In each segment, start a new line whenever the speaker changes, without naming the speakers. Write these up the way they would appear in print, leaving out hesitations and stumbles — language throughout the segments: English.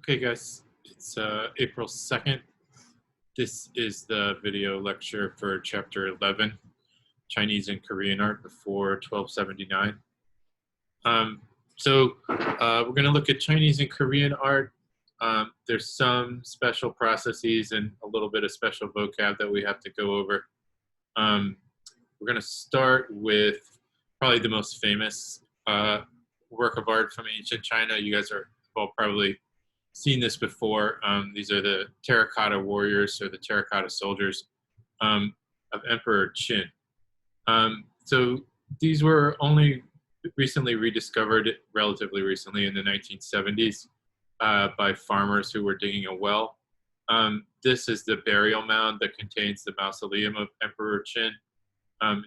Okay, guys, it's April 2nd. This is the video lecture for Chapter 11, Chinese and Korean Art before 1279. We're going to look at Chinese and Korean art. There's some special processes and a little bit of special vocab that we have to go over. We're going to start with probably the most famous work of art from ancient China. You guys are all probably seen this before. These are the terracotta warriors or the terracotta soldiers of Emperor Qin. So these were only recently rediscovered, relatively recently in the 1970s, by farmers who were digging a well. This is the burial mound that contains the mausoleum of Emperor Qin.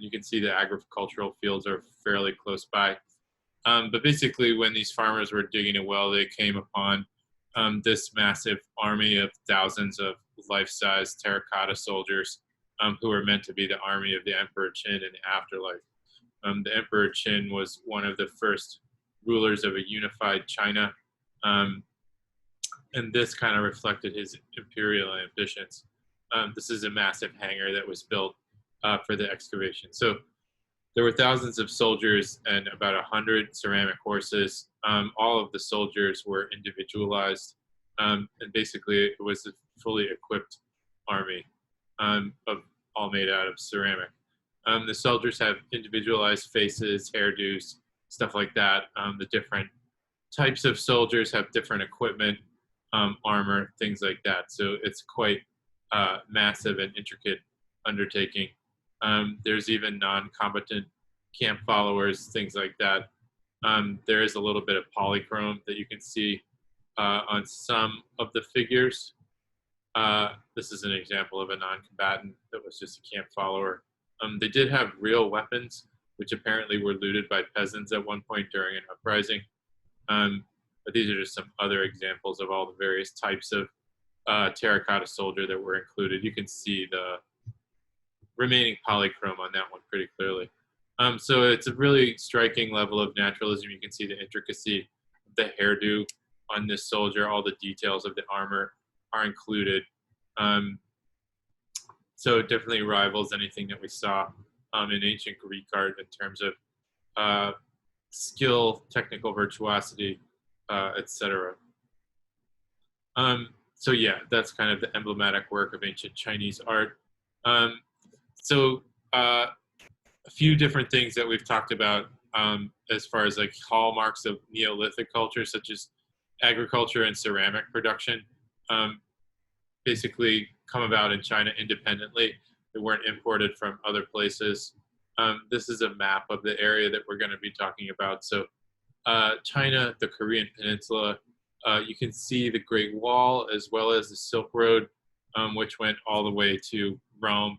You can see the agricultural fields are fairly close by. But basically, when these farmers were digging a well, they came upon this massive army of thousands of life-size terracotta soldiers who were meant to be the army of the Emperor Qin in the afterlife. The Emperor Qin was one of the first rulers of a unified China, and this kind of reflected his imperial ambitions. This is a massive hangar that was built for the excavation. So there were thousands of soldiers and about 100 ceramic horses. All of the soldiers were individualized, and basically it was a fully equipped army all made out of ceramic. The soldiers have individualized faces, hairdos, stuff like that. The different types of soldiers have different equipment, armor, things like that. So it's quite massive and intricate undertaking. There's even non-combatant camp followers, things like that. There is a little bit of polychrome that you can see on some of the figures. This is an example of a non-combatant that was just a camp follower. They did have real weapons, which apparently were looted by peasants at one point during an uprising. But these are just some other examples of all the various types of terracotta soldier that were included. You can see the remaining polychrome on that one pretty clearly. So it's a really striking level of naturalism. You can see the intricacy of the hairdo on this soldier. All the details of the armor are included. So it definitely rivals anything that we saw in ancient Greek art in terms of skill, technical virtuosity, etc. So yeah, that's kind of the emblematic work of ancient Chinese art. A few different things that we've talked about as far as like hallmarks of Neolithic culture, such as agriculture and ceramic production, basically come about in China independently. They weren't imported from other places. This is a map of the area that we're going to be talking about. So China, the Korean Peninsula, you can see the Great Wall as well as the Silk Road, which went all the way to Rome.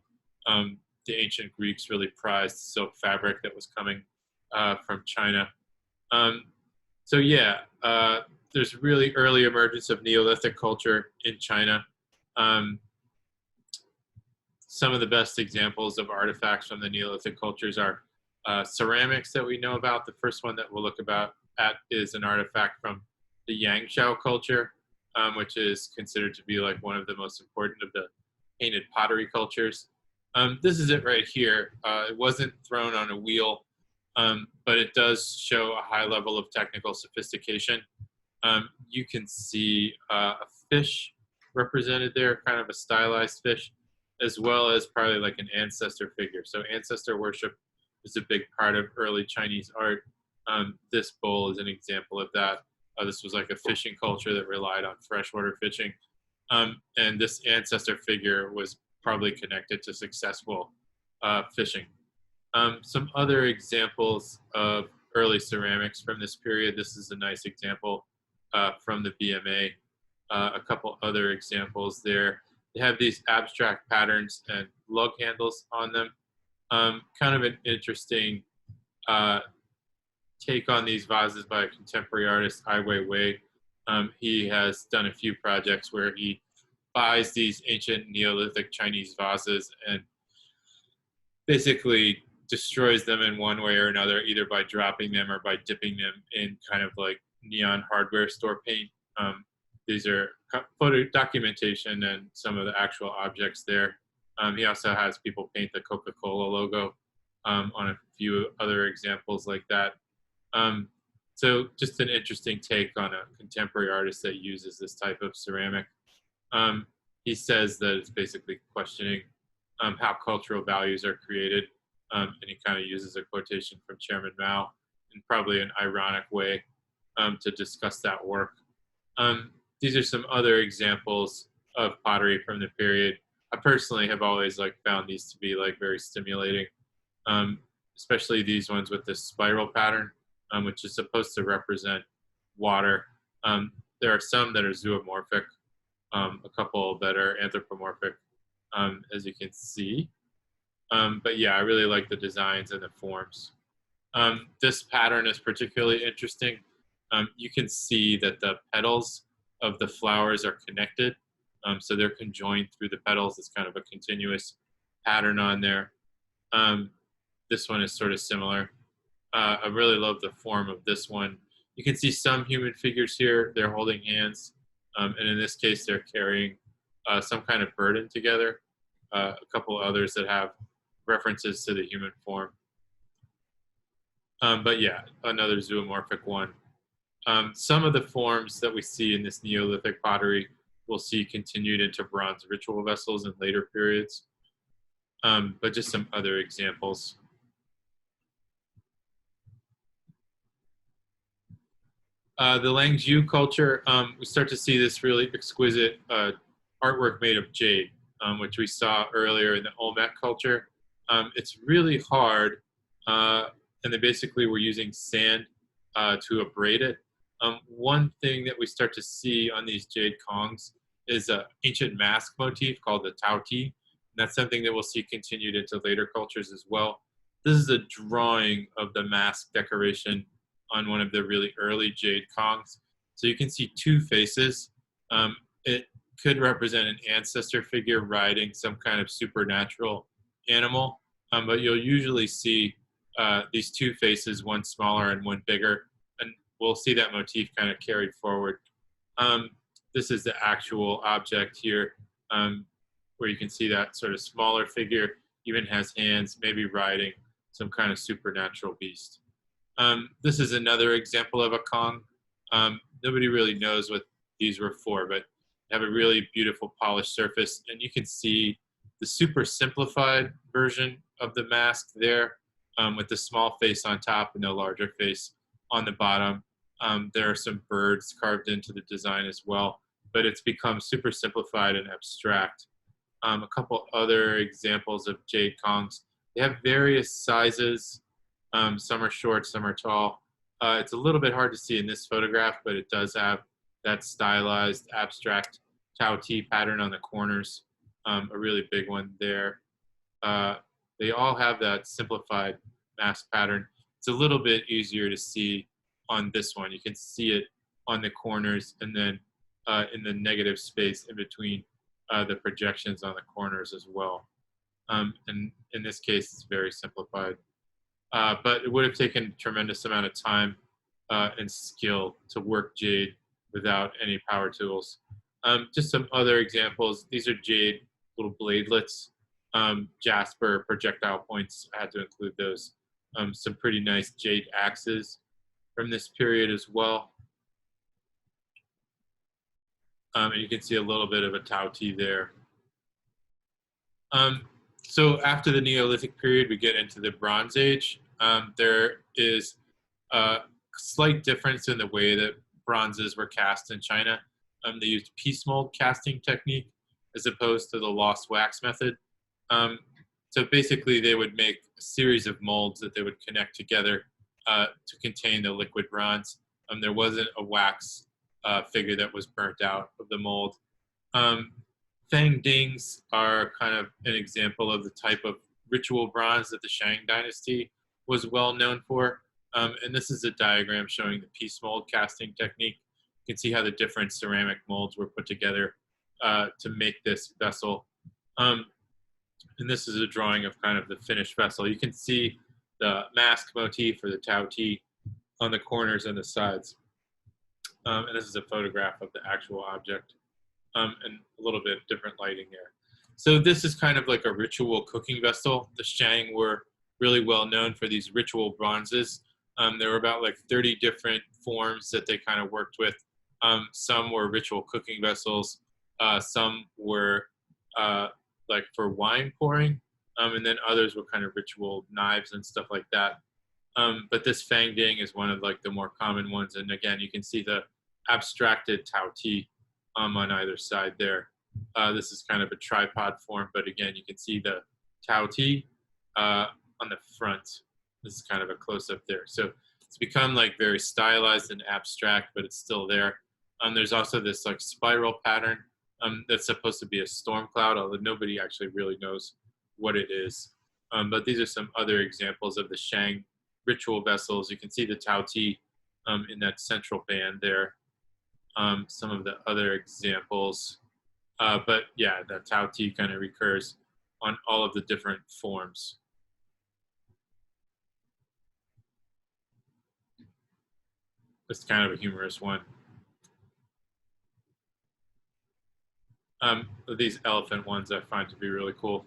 The ancient Greeks really prized silk fabric that was coming from China. So yeah, there's really early emergence of Neolithic culture in China. Some of the best examples of artifacts from the Neolithic cultures are ceramics that we know about. The first one that we'll look at is an artifact from the Yangzhou culture, which is considered to be like one of the most important of the painted pottery cultures. This is it right here. It wasn't thrown on a wheel, but it does show a high level of technical sophistication. You can see a fish represented there, kind of a stylized fish, as well as probably like an ancestor figure. So ancestor worship is a big part of early Chinese art. This bowl is an example of that. This was like a fishing culture that relied on freshwater fishing. And this ancestor figure was probably connected to successful fishing. Some other examples of early ceramics from this period. This is a nice example from the BMA. A couple other examples there. They have these abstract patterns and lug handles on them. Kind of an interesting take on these vases by a contemporary artist, Ai Weiwei. He has done a few projects where he buys these ancient Neolithic Chinese vases and basically destroys them in one way or another, either by dropping them or by dipping them in kind of like neon hardware store paint. these are photo documentation and some of the actual objects there. He also has people paint the Coca-Cola logo on a few other examples like that. So just an interesting take on a contemporary artist that uses this type of ceramic. Um, he says that it's basically questioning how cultural values are created, and he kind of uses a quotation from Chairman Mao in probably an ironic way to discuss that work. These are some other examples of pottery from the period. I personally have always found these to be very stimulating, um, especially these ones with this spiral pattern, which is supposed to represent water. There are some that are zoomorphic, a couple that are anthropomorphic, as you can see. But yeah, I really like the designs and the forms. This pattern is particularly interesting. You can see that the petals of the flowers are connected. So they're conjoined through the petals. It's kind of a continuous pattern on there. This one is sort of similar. I really love the form of this one. You can see some human figures here. They're holding hands. And in this case, they're carrying some kind of burden together. A couple others that have references to the human form. But yeah, another zoomorphic one. Some of the forms that we see in this Neolithic pottery we'll see continued into bronze ritual vessels in later periods. But just some other examples. The Langzhou culture, we start to see this really exquisite artwork made of jade, which we saw earlier in the Olmec culture. It's really hard, and they basically were using sand to abrade it. One thing that we start to see on these jade kongs is an ancient mask motif called the Tao Ti. And that's something that we'll see continued into later cultures as well. This is a drawing of the mask decoration on one of the really early jade kongs. So you can see two faces. It could represent an ancestor figure riding some kind of supernatural animal, but you'll usually see these two faces, one smaller and one bigger, and we'll see that motif kind of carried forward. This is the actual object here, where you can see that sort of smaller figure even has hands, maybe riding some kind of supernatural beast. This is another example of a Kong. Nobody really knows what these were for, but they have a really beautiful polished surface, and you can see the super simplified version of the mask there, with the small face on top and the larger face on the bottom. There are some birds carved into the design as well, but it's become super simplified and abstract. A couple other examples of jade kongs. They have various sizes. Some are short, some are tall. It's a little bit hard to see in this photograph, but it does have that stylized abstract Tao Ti pattern on the corners, a really big one there. They all have that simplified mask pattern. It's a little bit easier to see on this one. You can see it on the corners and then in the negative space in between the projections on the corners as well. And in this case, it's very simplified. But it would have taken a tremendous amount of time and skill to work jade without any power tools. Just some other examples. These are jade little bladelets, jasper projectile points. I had to include those. Some pretty nice jade axes from this period as well. And you can see a little bit of a Tao Ti there. So after the Neolithic period, we get into the Bronze Age. There is a slight difference in the way that bronzes were cast in China. They used piece mold casting technique as opposed to the lost wax method. So basically, they would make a series of molds that they would connect together to contain the liquid bronze. There wasn't a wax figure that was burnt out of the mold. Fang dings are kind of an example of the type of ritual bronze that the Shang dynasty was well known for. And this is a diagram showing the piece mold casting technique. You can see how the different ceramic molds were put together to make this vessel. And this is a drawing of kind of the finished vessel. You can see the mask motif or the Tao Ti on the corners and the sides. And this is a photograph of the actual object, and a little bit different lighting there. So this is kind of like a ritual cooking vessel. The Shang were really well known for these ritual bronzes. There were about like 30 different forms that they kind of worked with. Some were ritual cooking vessels. Some were like for wine pouring, and then others were kind of ritual knives and stuff like that. But this Fang Ding is one of like the more common ones. And again, you can see the abstracted Tao Ti on either side there. This is kind of a tripod form, but again, you can see the Tao Ti on the front. This is kind of a close-up there. So it's become like very stylized and abstract, but it's still there. There's also this like spiral pattern that's supposed to be a storm cloud, although nobody actually really knows what it is. But these are some other examples of the Shang ritual vessels. You can see the Tao Ti in that central band there. Some of the other examples. But yeah, the Tao Ti kind of recurs on all of the different forms. It's kind of a humorous one. These elephant ones I find to be really cool.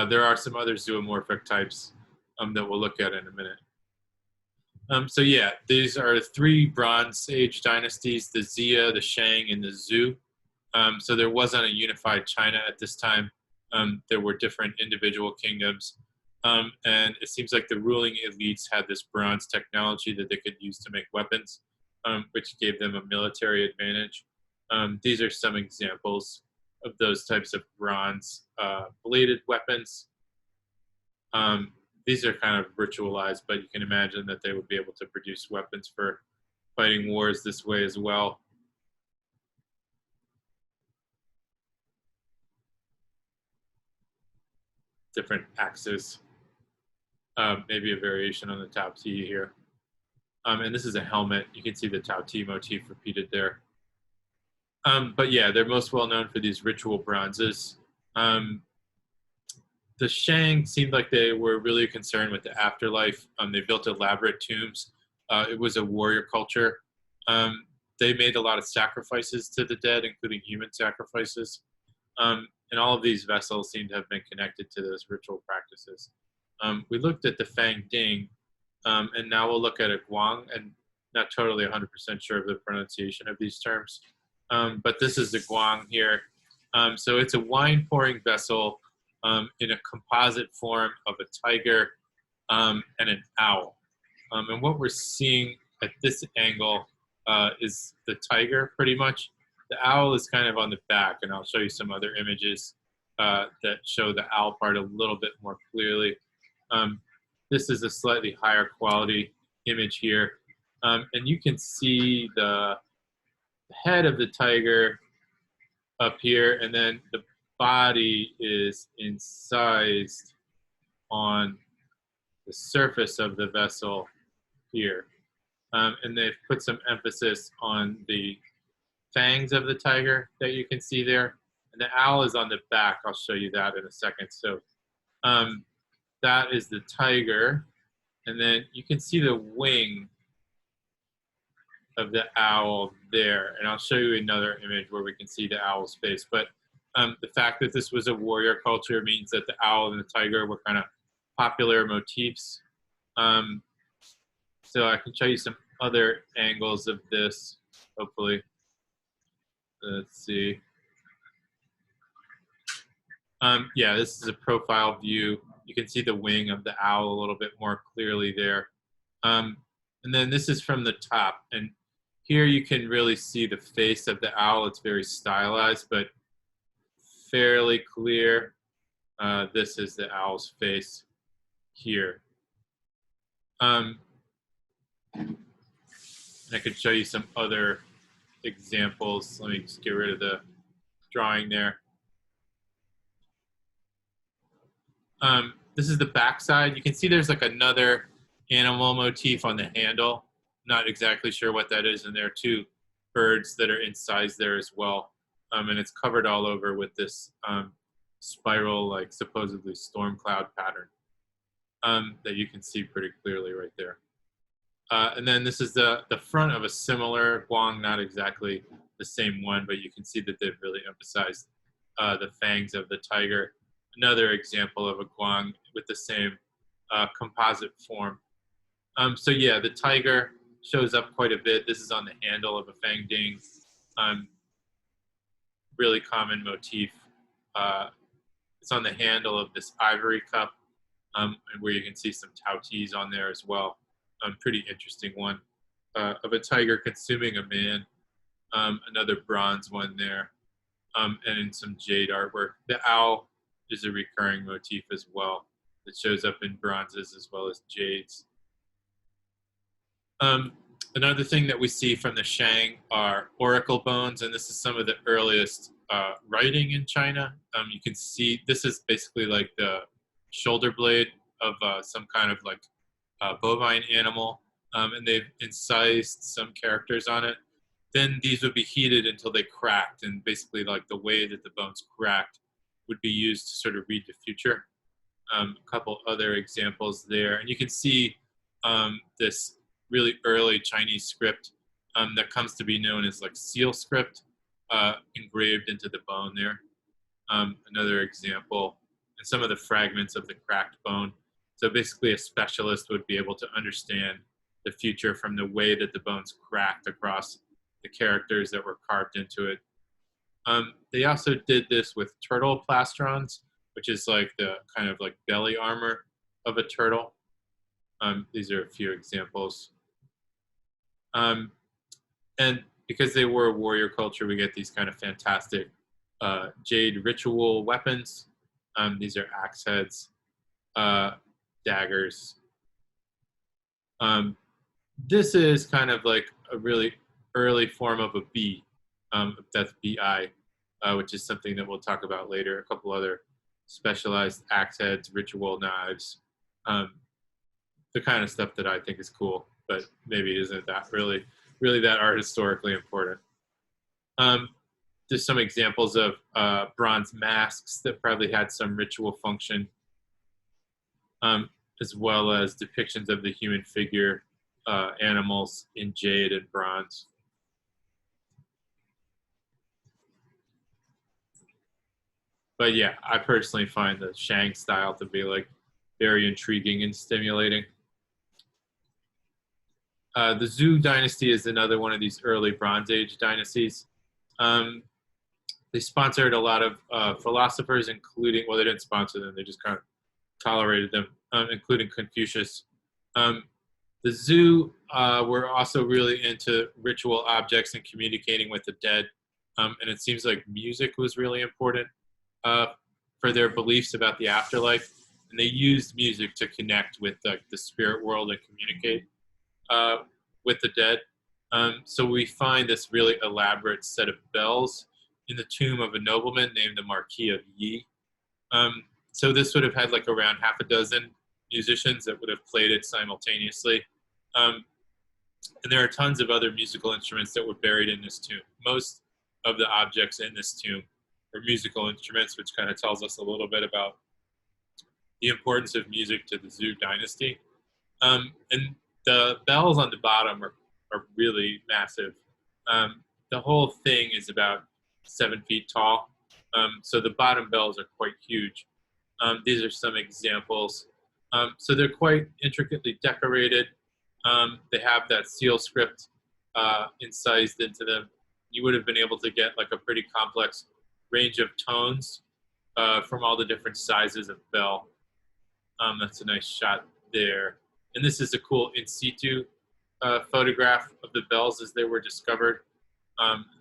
There are some other zoomorphic types that we'll look at in a minute. So yeah, these are three Bronze Age dynasties, the Xia, the Shang, and the Zhou. So there wasn't a unified China at this time. There were different individual kingdoms. And it seems like the ruling elites had this bronze technology that they could use to make weapons, which gave them a military advantage. These are some examples of those types of bronze bladed weapons. These are kind of ritualized, but you can imagine that they would be able to produce weapons for fighting wars this way as well. Different axes. Maybe a variation on the Tao Ti here. And this is a helmet. You can see the Tao Ti motif repeated there. But yeah, they're most well known for these ritual bronzes. The Shang seemed like they were really concerned with the afterlife. They built elaborate tombs. It was a warrior culture. They made a lot of sacrifices to the dead, including human sacrifices. And all of these vessels seem to have been connected to those ritual practices. We looked at the Fang Ding, and now we'll look at a Guang, and not totally 100% sure of the pronunciation of these terms. But this is the Guang here. So it's a wine pouring vessel in a composite form of a tiger and an owl. And what we're seeing at this angle is the tiger pretty much. The owl is kind of on the back, and I'll show you some other images that show the owl part a little bit more clearly. This is a slightly higher quality image here. And you can see the head of the tiger up here, and then the body is incised on the surface of the vessel here. And they've put some emphasis on the fangs of the tiger that you can see there. And the owl is on the back. I'll show you that in a second. So that is the tiger. And then you can see the wing of the owl there. And I'll show you another image where we can see the owl's face. But the fact that this was a warrior culture means that the owl and the tiger were kind of popular motifs. So I can show you some other angles of this, hopefully. Let's see. Yeah, this is a profile view. You can see the wing of the owl a little bit more clearly there. And then this is from the top. And here you can really see the face of the owl. It's very stylized, but fairly clear. This is the owl's face here. And I could show you some other examples. Let me just get rid of the drawing there. This is the backside. You can see there's like another animal motif on the handle. Not exactly sure what that is. And there are two birds that are incised there as well. And it's covered all over with this spiral, like supposedly storm cloud pattern that you can see pretty clearly right there. And then this is the front of a similar guang, not exactly the same one, but you can see that they've really emphasized the fangs of the tiger. Another example of a guang with the same composite form. So yeah, the tiger shows up quite a bit. This is on the handle of a fang ding. Really common motif. It's on the handle of this ivory cup, and where you can see some tautis on there as well. Pretty interesting one of a tiger consuming a man. Another bronze one there, and some jade artwork. The owl is a recurring motif as well. It shows up in bronzes as well as jades. Another thing that we see from the Shang are oracle bones, and this is some of the earliest writing in China. You can see this is basically like the shoulder blade of some kind of like bovine animal, and they've incised some characters on it. Then these would be heated until they cracked, and basically like the way that the bones cracked would be used to sort of read the future. A couple other examples there, and you can see this really early Chinese script that comes to be known as like seal script engraved into the bone there. Another example, and some of the fragments of the cracked bone. So basically a specialist would be able to understand the future from the way that the bones cracked across the characters that were carved into it. They also did this with turtle plastrons, which is like the kind of like belly armor of a turtle. These are a few examples. And because they were a warrior culture, we get these kind of fantastic jade ritual weapons. These are axe heads, daggers. This is kind of like a really early form of a bee. That's bi, which is something that we'll talk about later. A couple other specialized axe heads, ritual knives, the kind of stuff that I think is cool, but maybe isn't that really that art historically important. Just some examples of bronze masks that probably had some ritual function, as well as depictions of the human figure, animals in jade and bronze. But yeah, I personally find the Shang style to be like very intriguing and stimulating. The Zhou dynasty is another one of these early Bronze Age dynasties. They sponsored a lot of philosophers, including, well, they didn't sponsor them, they just kind of tolerated them, including Confucius. The Zhou were also really into ritual objects and communicating with the dead. And it seems like music was really important for their beliefs about the afterlife. And they used music to connect with the spirit world and communicate with the dead. So we find this really elaborate set of bells in the tomb of a nobleman named the Marquis of Yi. So this would have had like around half a dozen musicians that would have played it simultaneously. And there are tons of other musical instruments that were buried in this tomb. Most of the objects in this tomb are musical instruments, which kind of tells us a little bit about the importance of music to the Zhou dynasty. And the bells on the bottom are really massive. The whole thing is about 7 feet tall. So the bottom bells are quite huge. These are some examples. So they're quite intricately decorated. They have that seal script incised into them. You would have been able to get like a pretty complex range of tones from all the different sizes of bell. That's a nice shot there. And this is a cool in situ photograph of the bells as they were discovered.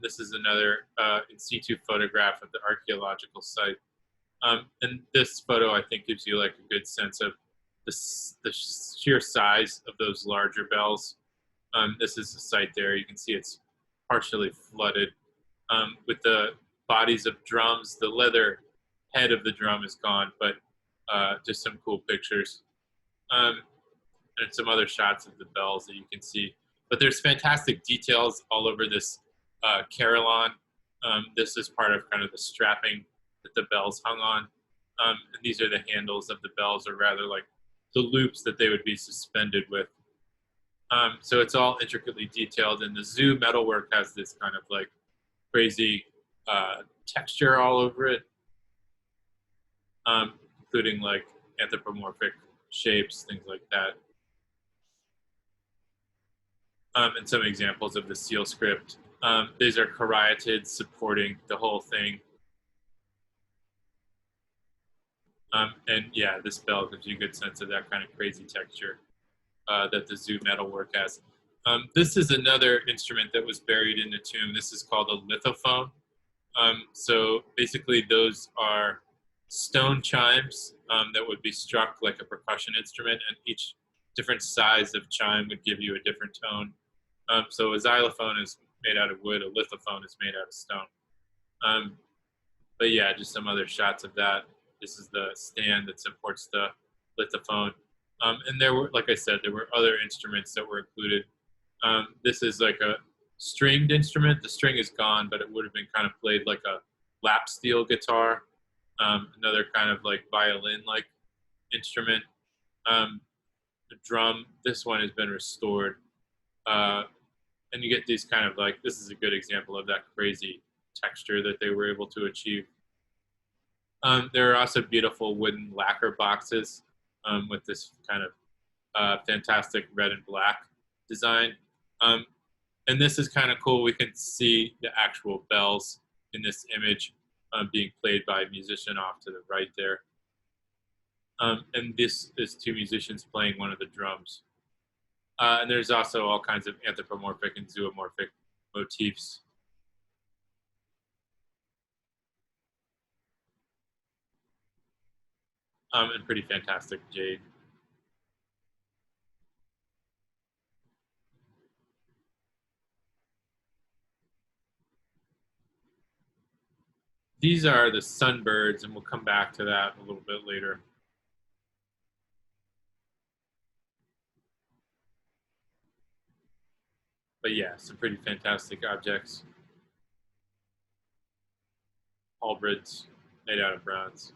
This is another in situ photograph of the archaeological site. And this photo, I think, gives you like a good sense of the sheer size of those larger bells. This is the site there. You can see it's partially flooded with the bodies of drums. The leather head of the drum is gone, but just some cool pictures. And some other shots of the bells that you can see. But there's fantastic details all over this carillon. This is part of kind of the strapping that the bells hung on. And these are the handles of the bells, or rather like the loops that they would be suspended with. So it's all intricately detailed, and the zoo metalwork has this kind of like crazy texture all over it, including like anthropomorphic shapes, things like that. And some examples of the seal script. These are caryatids supporting the whole thing. And yeah, this bell gives you a good sense of that kind of crazy texture that the zoo metalwork has. This is another instrument that was buried in the tomb. This is called a lithophone. So basically, those are stone chimes that would be struck like a percussion instrument, and each different size of chime would give you a different tone. So a xylophone is made out of wood, a lithophone is made out of stone. But yeah, just some other shots of that. This is the stand that supports the lithophone. And there were, like I said, there were other instruments that were included. This is like a stringed instrument. The string is gone, but it would have been kind of played like a lap steel guitar, another kind of like violin-like instrument. The drum, this one has been restored. And you get these kind of like, this is a good example of that crazy texture that they were able to achieve. There are also beautiful wooden lacquer boxes with this kind of fantastic red and black design. And this is kind of cool. We can see the actual bells in this image being played by a musician off to the right there. And this is two musicians playing one of the drums. And there's also all kinds of anthropomorphic and zoomorphic motifs. And pretty fantastic jade. These are the sunbirds, and we'll come back to that a little bit later. But yeah, some pretty fantastic objects. Halberds made out of bronze.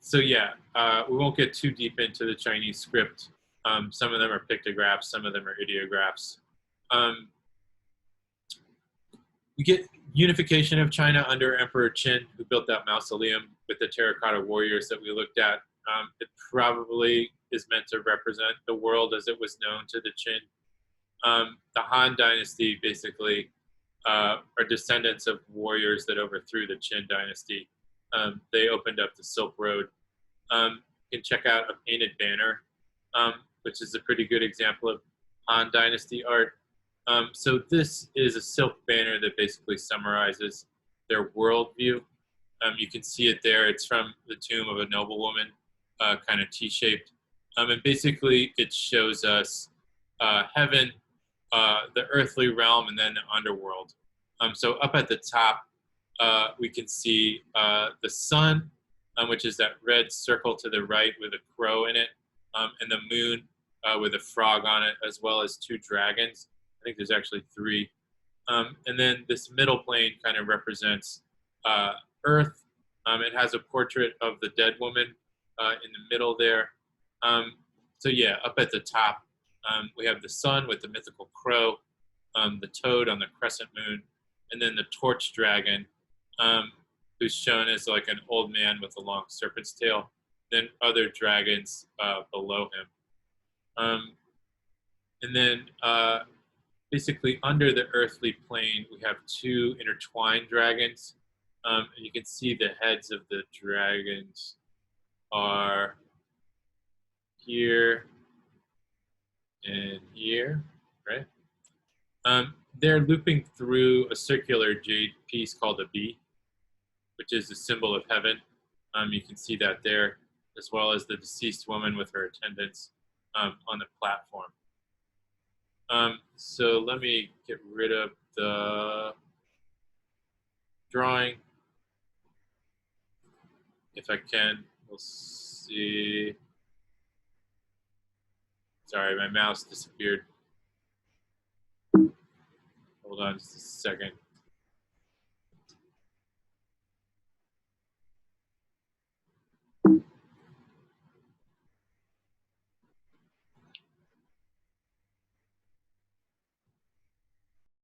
So yeah, we won't get too deep into the Chinese script. Some of them are pictographs, some of them are ideographs. We get unification of China under Emperor Qin, who built that mausoleum with the terracotta warriors that we looked at. It probably is meant to represent the world as it was known to the Qin. The Han Dynasty basically are descendants of warriors that overthrew the Qin Dynasty. They opened up the Silk Road. You can check out a painted banner, which is a pretty good example of Han Dynasty art. So this is a silk banner that basically summarizes their worldview. You can see it there. It's from the tomb of a noblewoman, kind of T-shaped. And basically it shows us heaven, the earthly realm, and then the underworld. So up at the top, we can see the sun, which is that red circle to the right with a crow in it, and the moon with a frog on it, as well as two dragons. I think there's actually three. And then this middle plane kind of represents Earth. It has a portrait of the dead woman in the middle there. So yeah, up at the top, we have the sun with the mythical crow, the toad on the crescent moon, and then the torch dragon, who's shown as like an old man with a long serpent's tail, then other dragons below him. And then basically under the earthly plane, we have two intertwined dragons. And you can see the heads of the dragons are here and here, right? They're looping through a circular jade piece called a bee, which is a symbol of heaven. You can see that there, as well as the deceased woman with her attendants on the platform. So let me get rid of the drawing. If I can, we'll see. Sorry, my mouse disappeared. Hold on just a second.